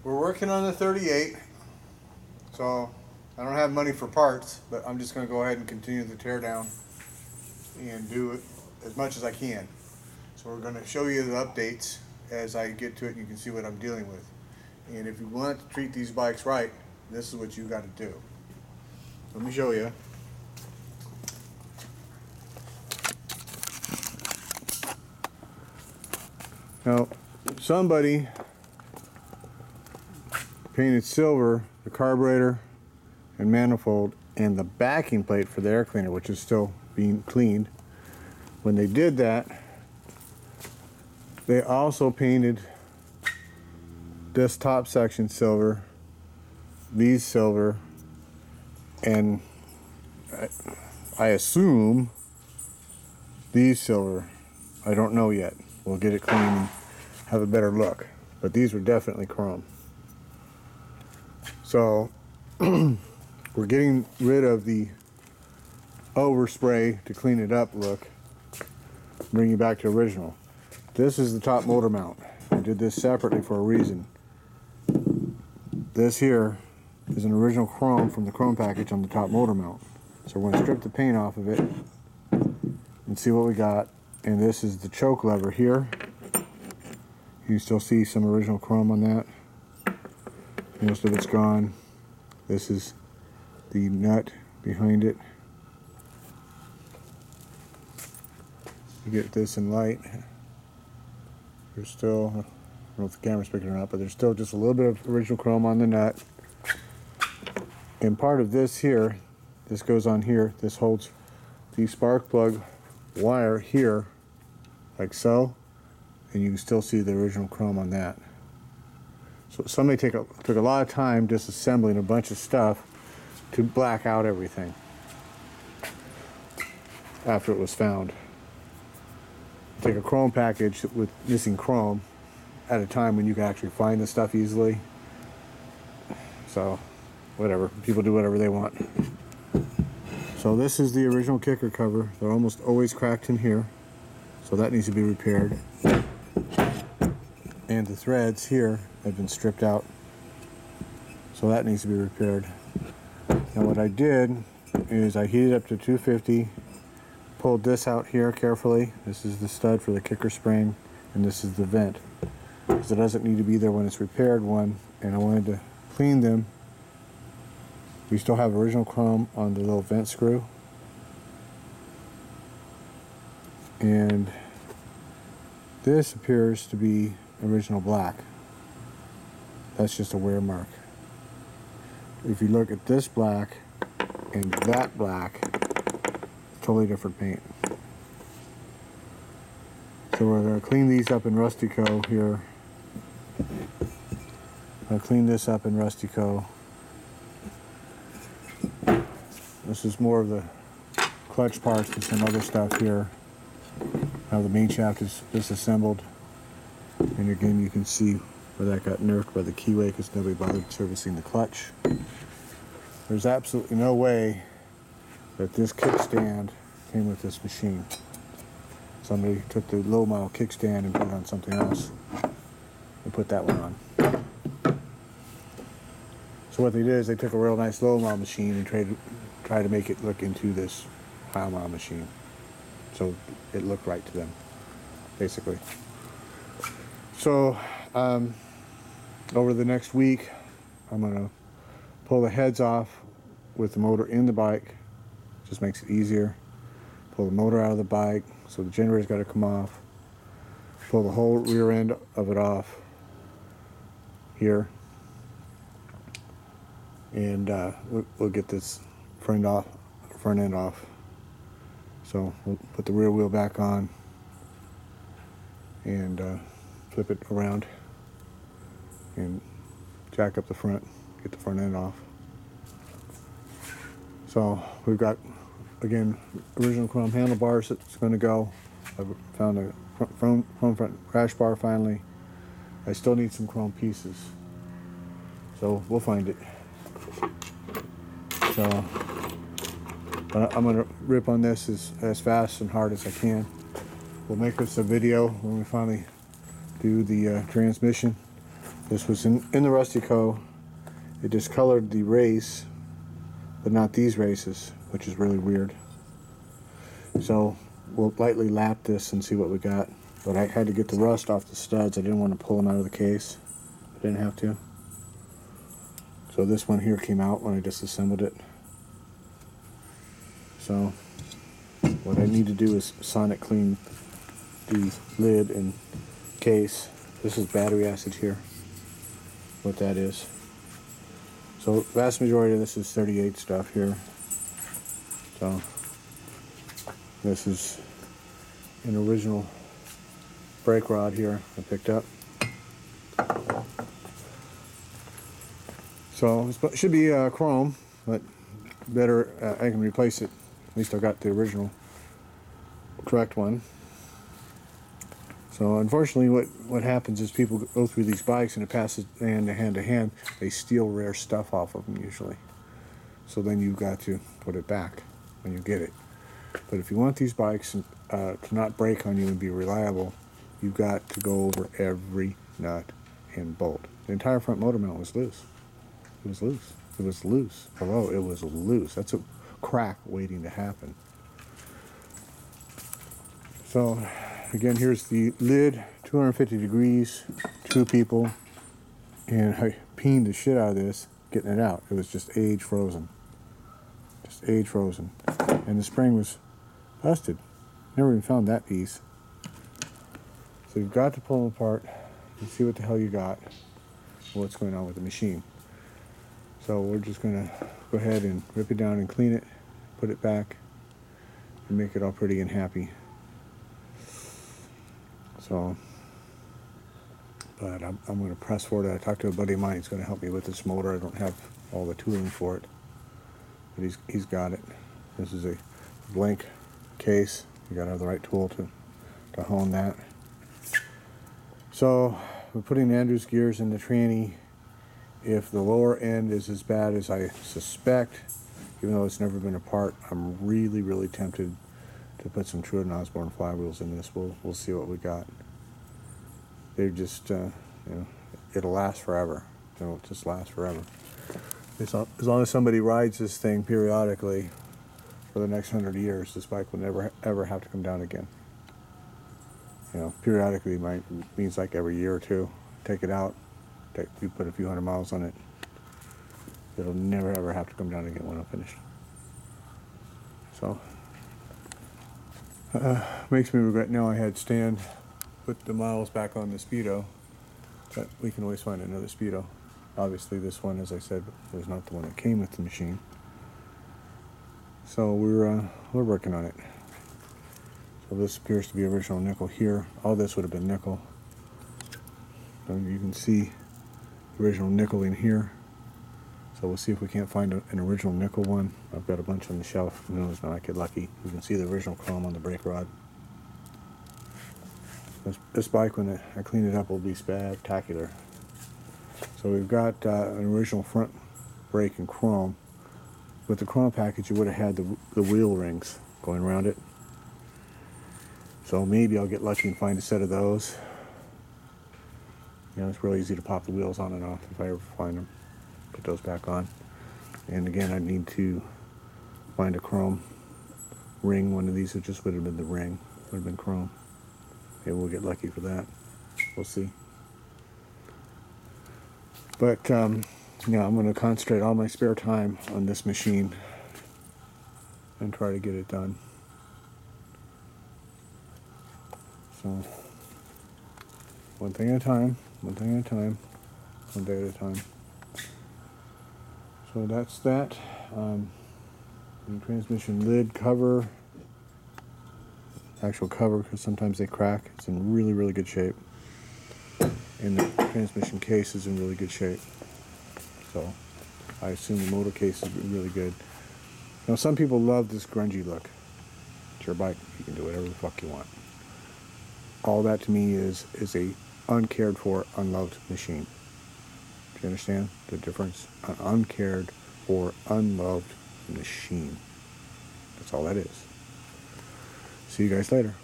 we're working on the 38, so I don't have money for parts, but I'm just going to go ahead and continue the teardown and do it as much as I can. So we're going to show you the updates as I get to it, and you can see what I'm dealing with. And if you want to treat these bikes right, this is what you got to do. Let me show you. Now, somebody painted silver the carburetor and manifold and the backing plate for the air cleaner, which is still being cleaned. When they did that, they also painted this top section silver, these silver, and I assume these silver. I don't know yet. We'll get it clean and have a better look. But these were definitely chrome. So we're getting rid of the overspray to clean it up look. Bring you back to original. This is the top motor mount. I did this separately for a reason. This here is an original chrome from the chrome package on the top motor mount. So we're going to strip the paint off of it and see what we got. And this is the choke lever here. You can still see some original chrome on that. Most of it's gone. This is the nut behind it. You get this in light. There's still, I don't know if the camera's picking it or not, but there's still just a little bit of original chrome on the nut. And part of this here, this goes on here, this holds the spark plug wire here, like so, and you can still see the original chrome on that. So somebody took a lot of time disassembling a bunch of stuff to black out everything after it was found. Take a chrome package with missing chrome at a time when you can actually find the stuff easily. So whatever, people do whatever they want. So this is the original kicker cover. They're almost always cracked in here, so that needs to be repaired. And the threads here have been stripped out, so that needs to be repaired. And what I did is I heated up to 250, pulled this out here carefully. This is the stud for the kicker spring, and this is the vent, because it doesn't need to be there when it's repaired one. And I wanted to clean them. We still have original chrome on the little vent screw, and this appears to be original black. That's just a wear mark. If you look at this black and that black, totally different paint. So we're going to clean these up in Rustico here. I'll clean this up in Rustico. This is more of the clutch parts and some other stuff here. How the main shaft is disassembled. And again, you can see where that got nerfed by the keyway because nobody bothered servicing the clutch. There's absolutely no way that this kickstand came with this machine. Somebody took the low mile kickstand and put it on something else and put that one on. So what they did is they took a real nice low mile machine and tried to make it look into this high mile machine, so it looked right to them, basically. So over the next week, I'm gonna pull the heads off with the motor in the bike. Just makes it easier. Pull the motor out of the bike, so the generator's got to come off. Pull the whole rear end of it off here, and we'll get this front end off. So we'll put the rear wheel back on and flip it around and jack up the front, get the front end off. So we've got, again, original chrome handlebars that's going to go. I've found a front crash bar finally. I still need some chrome pieces, so we'll find it. So but I'm going to rip on this as fast and hard as I can. We'll make this a video when we finally do the transmission. This was in the Rustico. It discolored the race, but not these races, which is really weird. So we'll lightly lap this and see what we got. But I had to get the rust off the studs. I didn't want to pull them out of the case. I didn't have to. So this one here came out when I disassembled it. So what I need to do is sonic clean the lid and case. This is battery acid here, what that is. So vast majority of this is 38 stuff here. So this is an original brake rod here I picked up. So it should be chrome, but better I can replace it. At least I got the original correct one. So unfortunately what happens is people go through these bikes and it passes hand to hand. They steal rare stuff off of them usually. So then you've got to put it back when you get it. But if you want these bikes to not break on you and be reliable, you've got to go over every nut and bolt. The entire front motor mount was loose. It was loose. It was loose. Hello, it was loose. That's a crack waiting to happen. So again, here's the lid, 250 degrees, two people, and I peened the shit out of this getting it out. It was just age frozen. Just age frozen. And the spring was busted. Never even found that piece. So you've got to pull them apart and see what the hell you got, what's going on with the machine. So we're just gonna go ahead and rip it down and clean it, put it back, and make it all pretty and happy. So, but I'm going to press forward. I talked to a buddy of mine. He's going to help me with this motor. I don't have all the tooling for it, but he's got it. This is a blank case. You got to have the right tool to hone that. So we're putting Andrew's gears in the tranny. If the lower end is as bad as I suspect, even though it's never been apart, I'm really tempted to put some True and Osborne flywheels in this. We'll see what we got. They're just, you know, it'll last forever. It'll just last forever. As long as somebody rides this thing periodically for the next 100 years, this bike will never ever have to come down again. You know, periodically means like every year or two. Take it out. You put a few hundred miles on it. It'll never ever have to come down again when I'm finished. So. Makes me regret now I had Stan put the miles back on the Speedo, but we can always find another Speedo. Obviously this one, as I said, was not the one that came with the machine. So we're working on it. So this appears to be original nickel here. All this would have been nickel. So you can see original nickel in here. So we'll see if we can't find an original nickel one. I've got a bunch on the shelf. Who knows, now I get lucky. You can see the original chrome on the brake rod. This bike, when I clean it up, will be spectacular. So we've got an original front brake in chrome. With the chrome package, you would have had the wheel rings going around it. So maybe I'll get lucky and find a set of those. You know, it's really easy to pop the wheels on and off if I ever find them. Put those back on. And again, I need to find a chrome ring. One of these, it just would have been the ring. Would have been chrome. Maybe we'll get lucky for that. We'll see. But yeah, I'm going to concentrate all my spare time on this machine and try to get it done. So one thing at a time, one thing at a time, one day at a time. So that's that. The transmission lid cover, actual cover, because sometimes they crack. It's in really good shape. And the transmission case is in really good shape. So I assume the motor case is really good. Now some people love this grungy look. It's your bike. You can do whatever the fuck you want. All that to me is a uncared for, unloved machine. Do you understand the difference? An uncared for, unloved machine. That's all that is. See you guys later.